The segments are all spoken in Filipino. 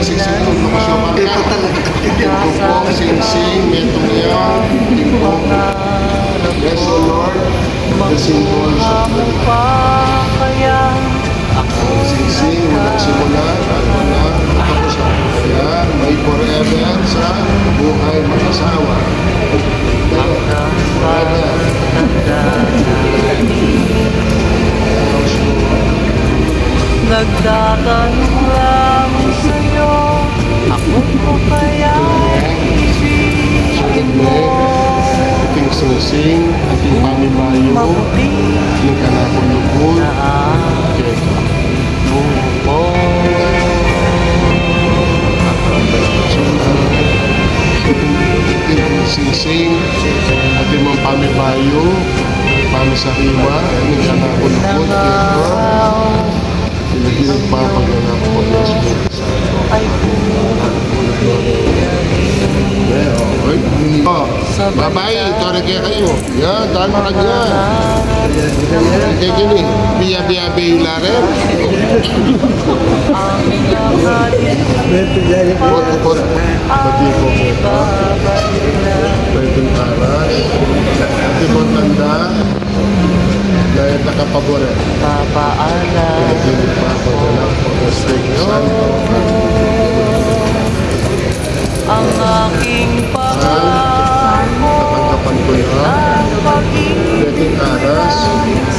Sing-sing, lukas yung mga. Tingkong, sing-sing, metong yan, tingkong. Yes, O Lord, the symbols of the sing-sing, walang simula, walang tapos ang kaya, may forever sa buhay mag-asawa. Forever. Nagtatanong lang sa'yo, ako mo kaya ibigin mo? Ating sing-sing, ating pamibayo, ating kanapulupon. Sing-sing, ating mga pamibayo, pamisariwa, ating kanapulupon. Pinagilig pa pag-ganap ko ng Espiritu Santo. Babae, ito rin kaya kayo. Yan, dahil ka niya. Kaya gini, biya-biya rin. Pot-pot, bagi ko mo ito. Pwedeng aras. Ito mo tanda. Dahil nakapabore. Papaalam Pinagilig pa pag-ganap ko ng Espiritu Santo. ang aking pangako Natanggapan ko na. Pwedeng aras.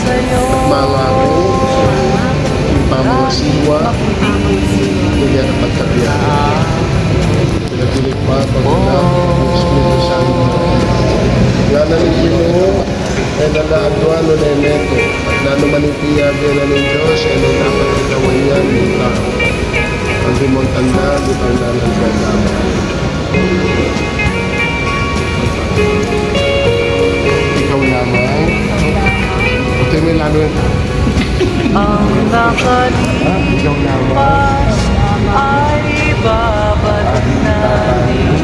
sa'yo. Mangako. Pamasiwa. Kaya napagkabiyahan. Pinagilig pa pag-ganap ng Espiritu Santo. Yan ang Ginoo ay nalaadwa no na neto at lalo manipiyagin na ng Diyos ay dapat ikawan niya ng tao. Ang himong tanda, di ba na ng pagkama. Ikaw lamang. Ito may lalo yun. Ang Ikaw lamang. nakalipas ay babalik natin.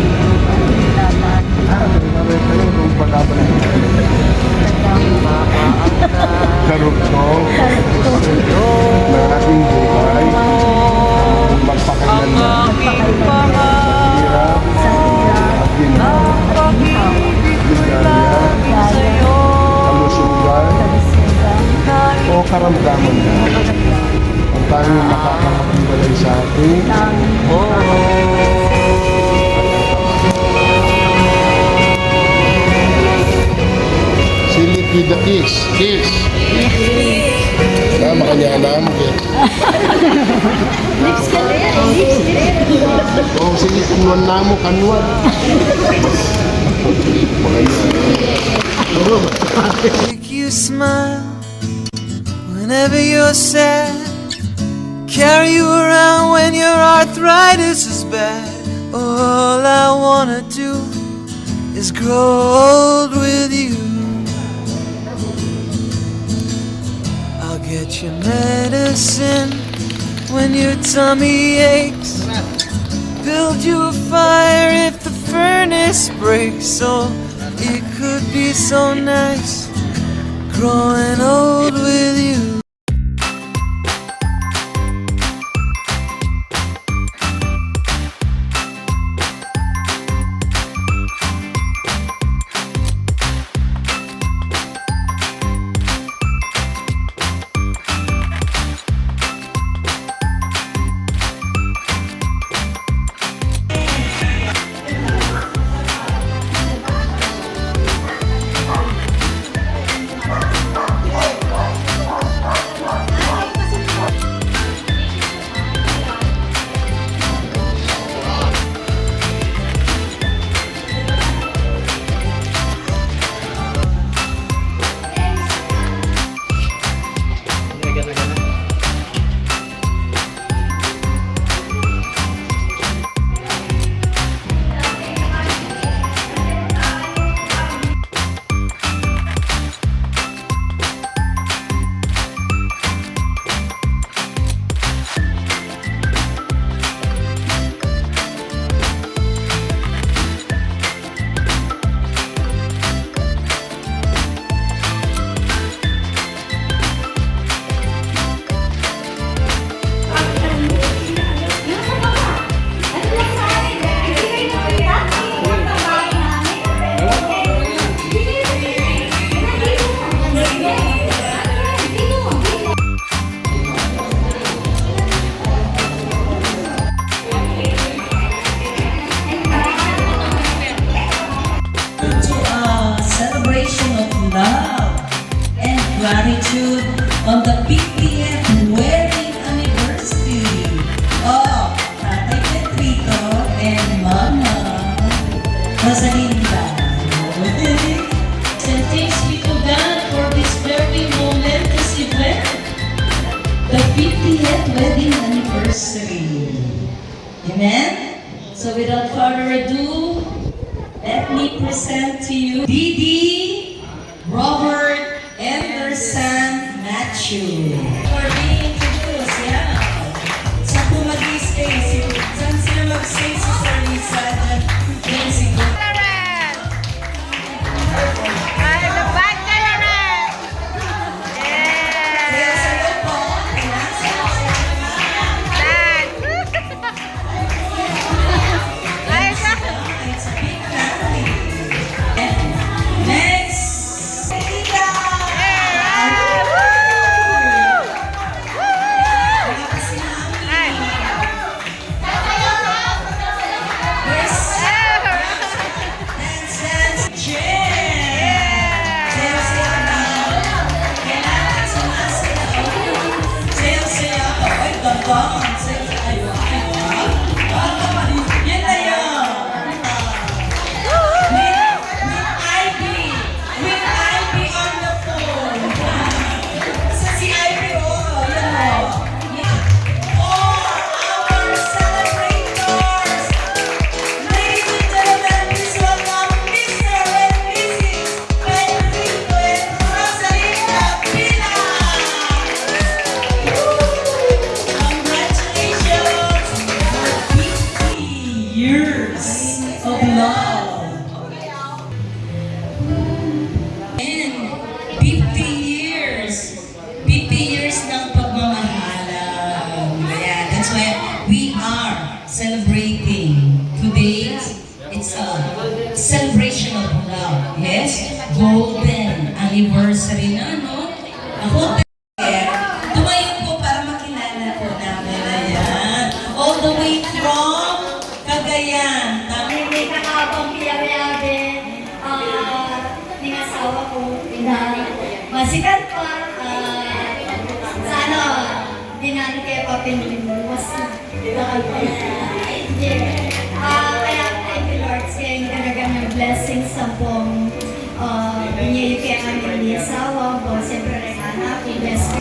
Karugtong ng ating buhay. Magpakailan Ang na. aking pangako At ginawa. pag-ibig ko'y lagi sa'yo. Kalusugan o karamdaman na ang tanging makakapagbalay sa atin silip with the kiss na makanya alam o silip kunuan na mo kanuan Make you smile whenever you're sad. Carry you around when your arthritis is bad. All I wanna do is grow old with you. I'll get you medicine when your tummy aches. Build you a fire if the furnace breaks. Oh, it could be so nice growing old with you. 50th wedding anniversary. Amen? So without further ado, let me present to you Didi, Robert, and their son, Matthew. For being introduced, yeah. Sa mag-stay, saan sila mag-stay si Sir Lisa at Nancy Go? Celebrating today. It's a celebration of love. Yes, golden anniversary na, no? Ako, tumayo po para makilala po namin. Ayan. All the way from Cagayan. May kakabang piyawiyabin, ng asawa ko, masikat pa, sa ano, dinali kaya papin, was kaya thank you Lord, kaya yung talaga ng blessings sa pong binigay kaya amin ni asawa ko, siyempre rin anak, blessings.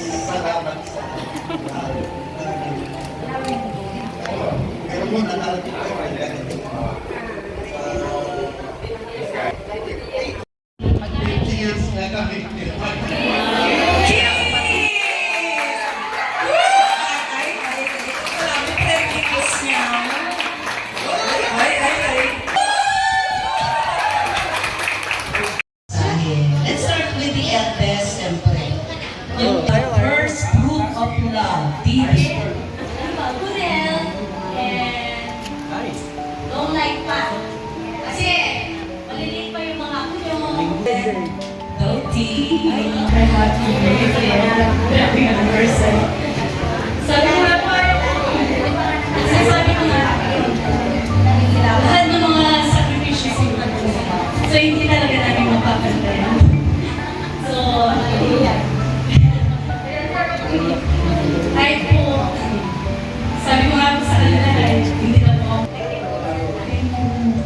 Let's start with the eldest, siyempre. Yung the first group of love, Didi. Kunel, and don't like pa. Kasi, maliliit pa yung mga kunyo. Doti. Happy anniversary. Sabi ko nga po, sasabi ko nga, lahat ng mga sacrifices yung nagpunta. So, hindi talaga namin mapapantayan. So, kahit po, sabi ko nga po sa kanila, hindi na po.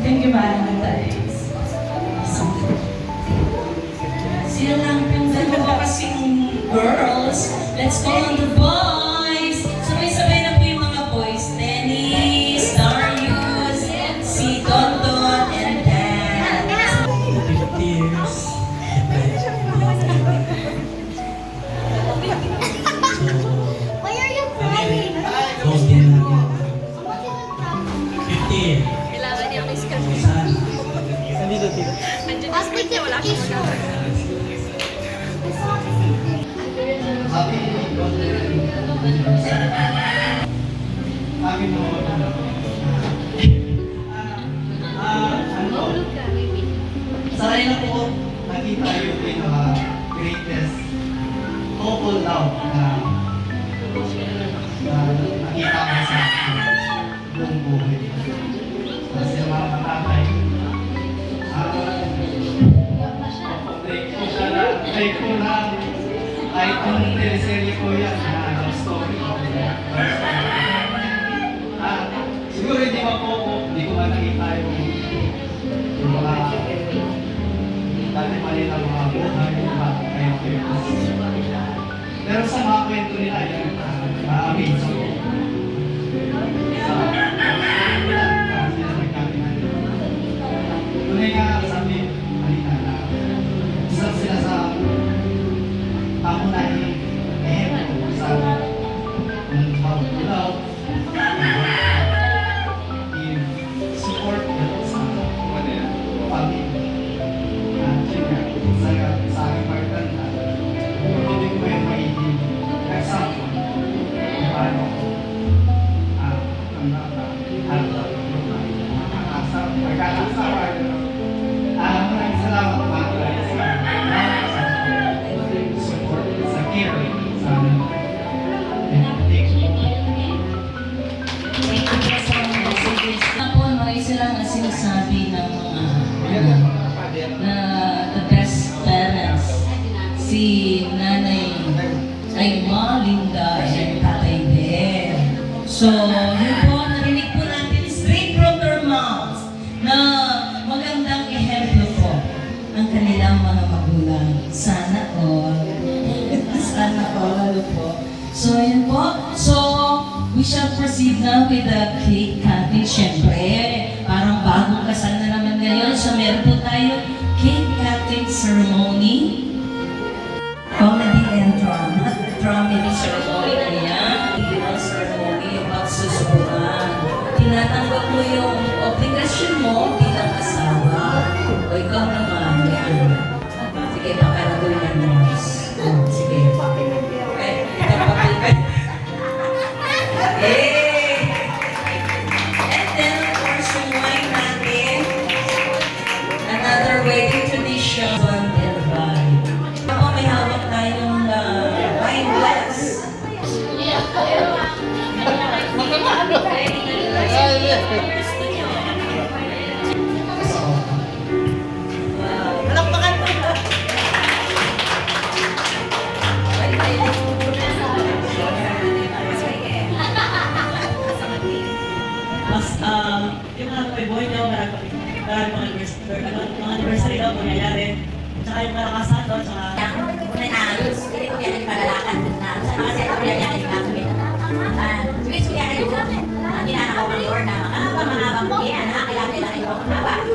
Thank you, Manang Talis. Sila lang yung dalawa kasing girls. Let's go on the boys. Sabay-sabay na po yung mga boys. Dennis, Darius, si Dondon, and Dan. Why are you crying? Plastic yung tissue. Sanay na po nakita yung pinaka-greatest couple love na nakita ko sa buong buhay. Kasi mga katatay, grateful na kahit kung teleserye ko yan na love story. Siguro hindi ko man nakita yung mga dati mali ng mga buhay, kayo. Pero sa mga kwento nila, yan, So, yun po, narinig po natin straight from their mouths na magandang ehemplo po ang kanilang mga magulang. Sana all. Sana all, ano po. So, yun po. So, we shall proceed now with the cake cutting. Siyempre, parang bagong kasal na naman ngayon. So, meron po tayo cake cutting ceremony. Comedy and drama. Dramedy ceremony na yan. Yung ceremony, yung pagsusubukan. Tinatanggap mo yung obligasyon mo bilang asawa. O ikaw naman, yan. Sige, pakaragoy na nurse. Sige. Okay, papapilpil. Hey! And then, of course, yung wine natin. Another wedding tradition. Husband and bride. Ako, may hawak tayong wine glass. Gusto nyo? Palakpakan mo. Mas, yung mga boy nyo, marami mga anniversary daw, mangyayari. Tsaka yung malakasan doon, tsaka... Unay ayos, hindi ko yan ipadalakan na sa mga set of yan yung gagawin. Tuwis ko yan yung ginanakaw ng Lord na makamabang ko yan, kaya kailangan yung makamaba.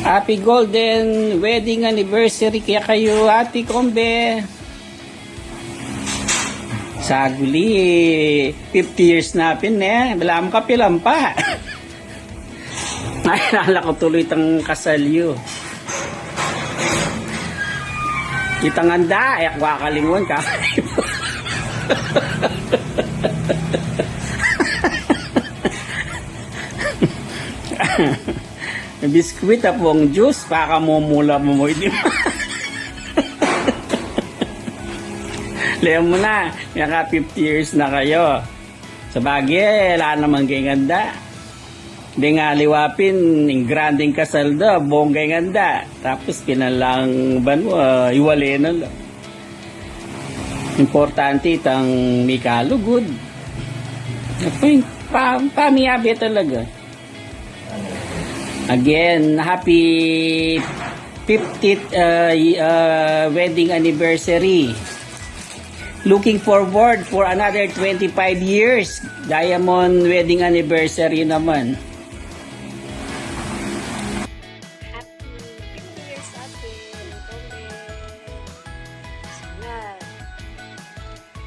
Happy golden wedding anniversary kaya kayo, Ate Kombe. Saguli, 50 years na pin eh. Wala mo kapilang pa. Naalala ko tuloy itang kasalyo. Kitang anda, ay kakalingon ka. Biskuit apong juice, pakamumula mo mo hindi. Leon mo na, naka 50 years na kayo. Sa bagay, wala namang ganda. Hindi nga liwapin, yung granding kasal do, bonggay ganda. Tapos pinalang ban mo, iwali na lang. Importante itang may kalugod. Pamiyabi talaga. Again, happy 50th wedding anniversary. Looking forward for another 25 years. Diamond wedding anniversary naman. Happy 50 years Ate Kombe. Sana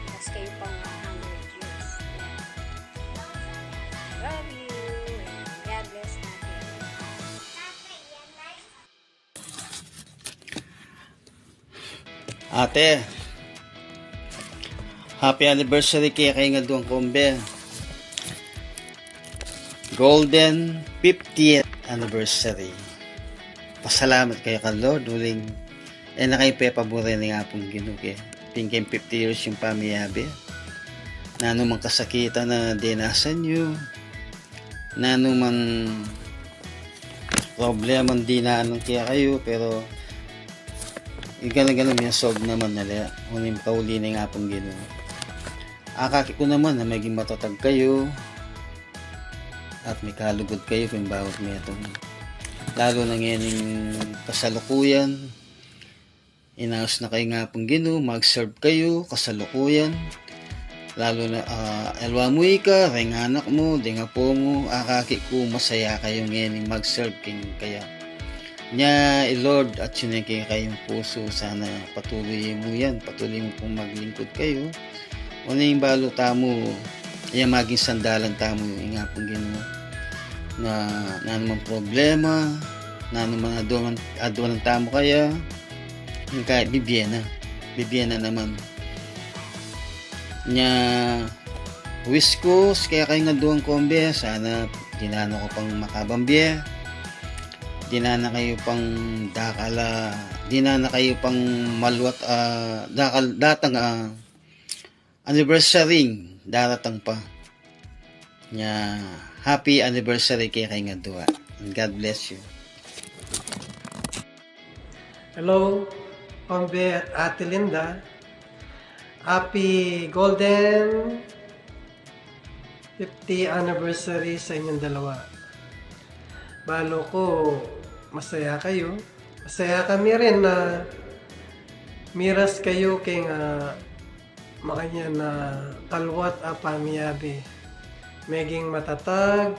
mas kayo pang 100 years. Bye! Ate, happy anniversary kay nga duwang kombe. Golden 50th anniversary. Pasalamat kayo ka Lord, uling na kayo pepabore nga pong ginuki. Tingin 50 years yung pamiyabi. Na anumang kasakitan na dinasan nyo, na anumang problema di na anong kaya kayo, pero igalang yung solve naman nila. Unim kauli na nga pong gino. Akaki ko naman na maging matatag kayo at may kalugod kayo kung bawat metong. Lalo na ngayon yung kasalukuyan, inaos na kayo nga pong gino, mag-serve kayo, kasalukuyan. Lalo na elwa mo ika, ring anak mo, di nga po mo, akaki ko masaya kayo ngayon mag-serve king kaya. Nya, Lord, at yun kayo kayong puso, sana patuloy mo yan, patuloy mo pong maglingkod kayo. O na yung balo tamo, yan maging sandalan tamo yung nga pong gino, na naman problema, na naman aduan ng tamo kaya, yung kahit bibiyena naman. Nya, wish ko, kaya kayo nga doon kombe, sana dinano ko pang makabambye, dinana kayo pang dakala, dinana kayo pang maluwat, datang anniversary, daratang pa. Nya, happy anniversary kaya kayo nga doon. And God bless you. Hello, Kombe at Ate Linda. Happy Golden 50 anniversary sa inyong dalawa. Balo ko, masaya kayo. Masaya kami rin na miras kayo kay nga makanya na kalwat a pamiyabi. Meging matatag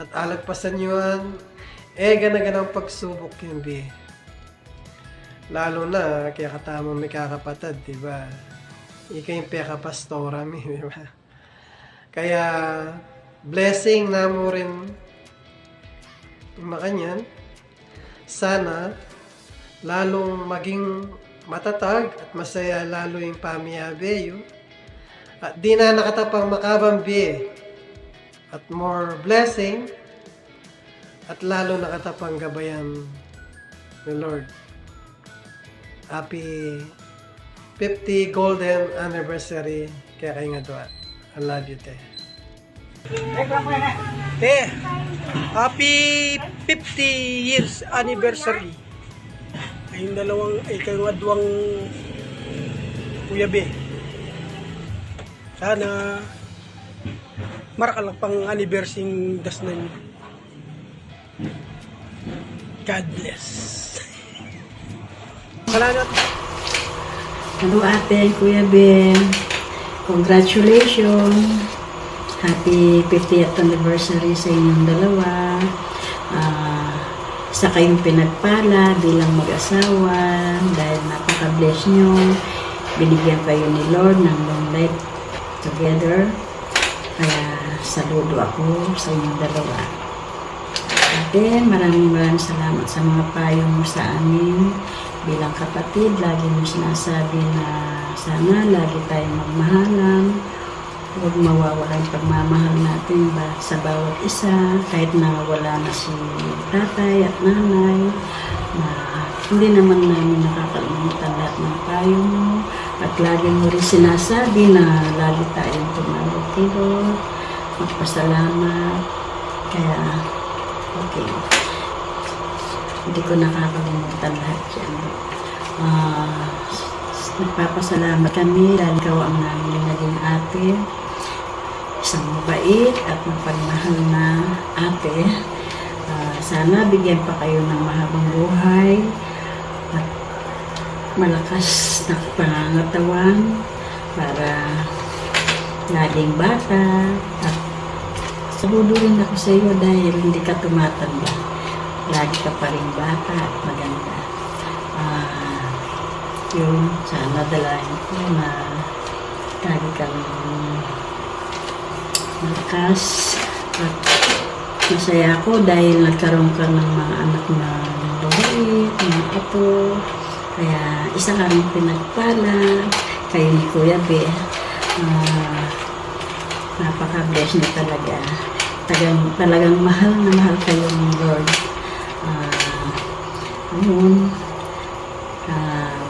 at alagpasan nyoan, ganaganang pagsubok yun bi. Lalo na kaya katama may kakapatad, diba? Ika yung peka-pastora mi, di ba? Kaya, blessing na mo rin makanyan. Sana, lalong maging matatag at masaya lalo yung pamiyabe yun. At di na nakatapang makabambi. At more blessing. At lalo nakatapang gabayan ni Lord. Happy 50 golden anniversary kaya kayo nga doon. I love you, te. Te, happy 50 years anniversary. Ayong ikaduwang Kuya B. Sana marakalak pang anniversary das na niyo. God bless. Salamat. Hello ate, Kuya Ben. Congratulations. Happy 50th anniversary sa inyong dalawa. Isa kayong pinagpala bilang mag-asawa dahil napaka-bless nyo. Binigyan kayo ni Lord ng long life together. Kaya saludo ako sa inyong dalawa. Ate, maraming salamat sa mga payo mo sa amin. Bilang kapatid, lagi mo sinasabi na sana lagi tayong magmahalan. Huwag mawawala ang pagmamahal natin sa bawat isa, kahit na wala na si tatay at nanay. Na hindi naman namin nakakalimutan lahat ng payo mo. At lagi mo rin sinasabi na lagi tayong tumawag kay Lord, magpasalamat. Kaya, okay. Hindi ko nakakalimutan lahat yan. Nagpapasalamat kami dahil ikaw ang namin naging ate. Isang mabait at mapagmahal na ate. Sana bigyan pa kayo ng mahabang buhay at malakas na pangangatawan para laging bata. At saludo rin ako sa iyo dahil hindi ka tumatanda. Lagi ka pa rin bata at maganda. Yun, sana dalahin ko na lagi kang malakas at masaya ako dahil nagkaroon ka ng mga anak na babae, mga apo. Kaya isa kami pinagpala kayo ni Kuya B. Napaka-bless niyo talaga. Talagang mahal na mahal kayo ng Lord. Ayun.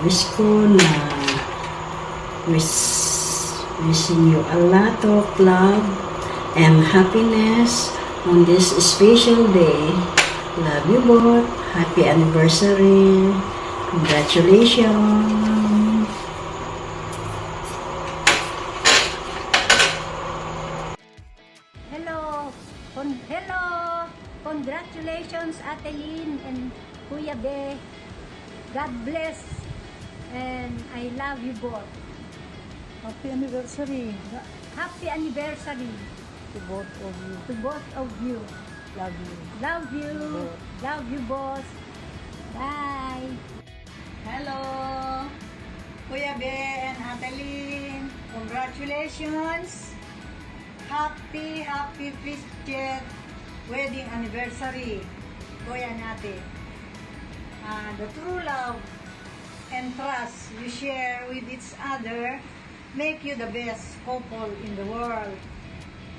Wish ko na wishing you a lot of love and happiness on this special day. Love you both. Happy anniversary. Congratulations. Hello! Hello! Congratulations, Ate Lynn and Kuya Be. God bless. And I love you both. Happy anniversary Happy anniversary to both of you. to both of you. Love you. Love you. Love you both. Bye. Hello, Kuya Be and Ate Lynn. Congratulations. Happy 50th wedding anniversary, Kuya and Ate. The true love and trust you share with each other make you the best couple in the world.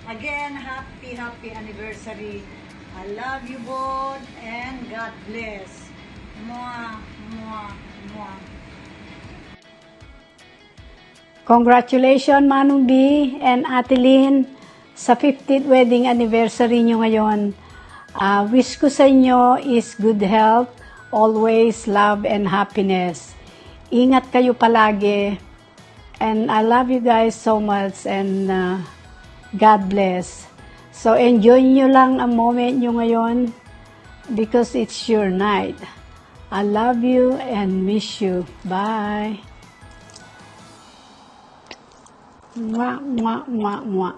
Again, happy anniversary. I love you both and God bless. Mwah, mwah, mwah. Congratulations, Manong B and Ate Lynn, sa 50th wedding anniversary nyo ngayon. Wish ko sa inyo is good health, always love and happiness. Ingat kayo palagi. And I love you guys so much and God bless. So enjoy nyo lang ang moment nyo ngayon because it's your night. I love you and miss you. Bye. Mwah, mwah, mwah, mwah.